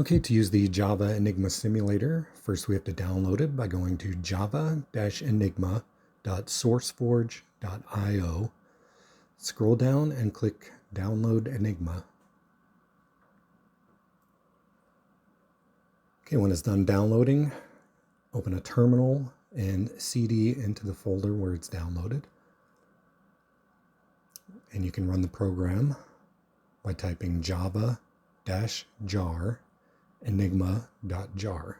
Okay, to use the Java Enigma simulator, first we have to download it by going to java-enigma.sourceforge.io. Scroll down and click Download Enigma. Okay, when it's done downloading, open a terminal and cd into the folder where it's downloaded. And you can run the program by typing java-jar enigma.jar.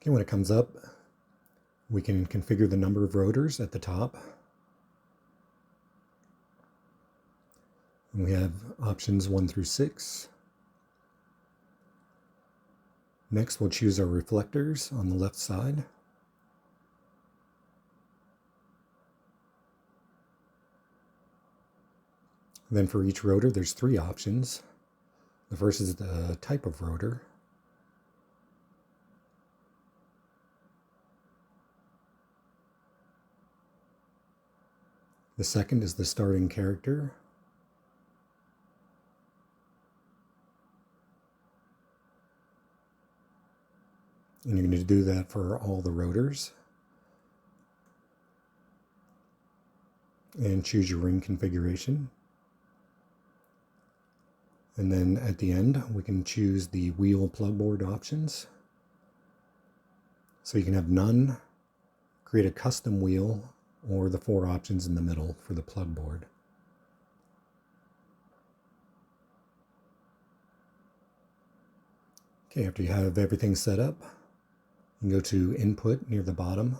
Okay, when it comes up, we can configure the number of rotors at the top. And we have options 1 through 6. Next, we'll choose our reflectors on the left side. Then for each rotor, there's 3 options. The first is the type of rotor. The second is the starting character. And you're going to do that for all the rotors. And choose your ring configuration. And then at the end, we can choose the wheel plugboard options. So you can have none, create a custom wheel, or the 4 options in the middle for the plugboard. Okay, after you have everything set up, you can go to Input near the bottom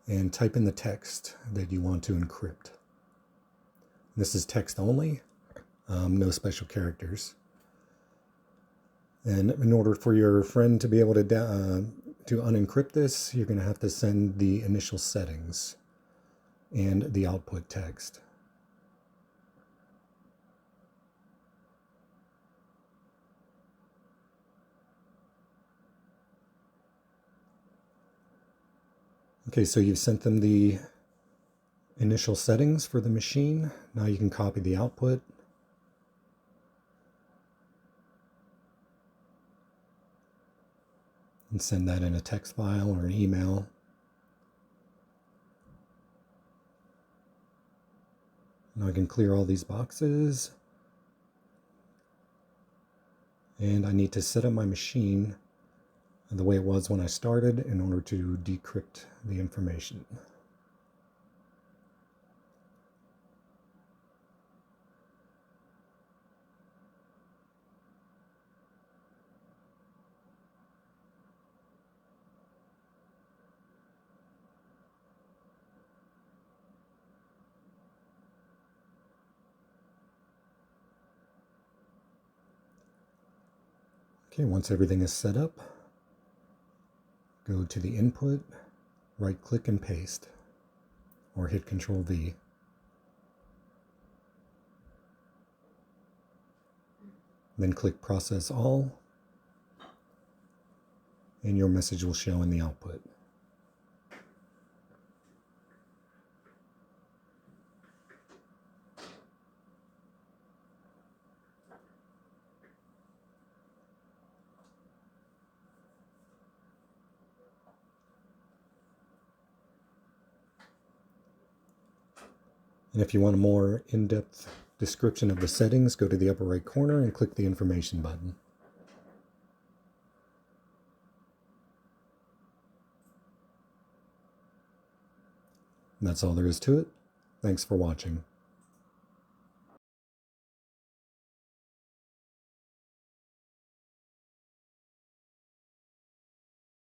and type in the text that you want to encrypt. This is text only, no special characters. And in order for your friend to be able to unencrypt this, you're going to have to send the initial settings and the output text. Okay, so you've sent them the initial settings for the machine. Now you can copy the output. And send that in a text file or an email. Now I can clear all these boxes. And I need to set up my machine the way it was when I started in order to decrypt the information. Okay, once everything is set up, go to the input, right click and paste, or hit Control V. Then click Process All, and your message will show in the output. And if you want a more in-depth description of the settings, go to the upper right corner and click the information button. And that's all there is to it. Thanks for watching.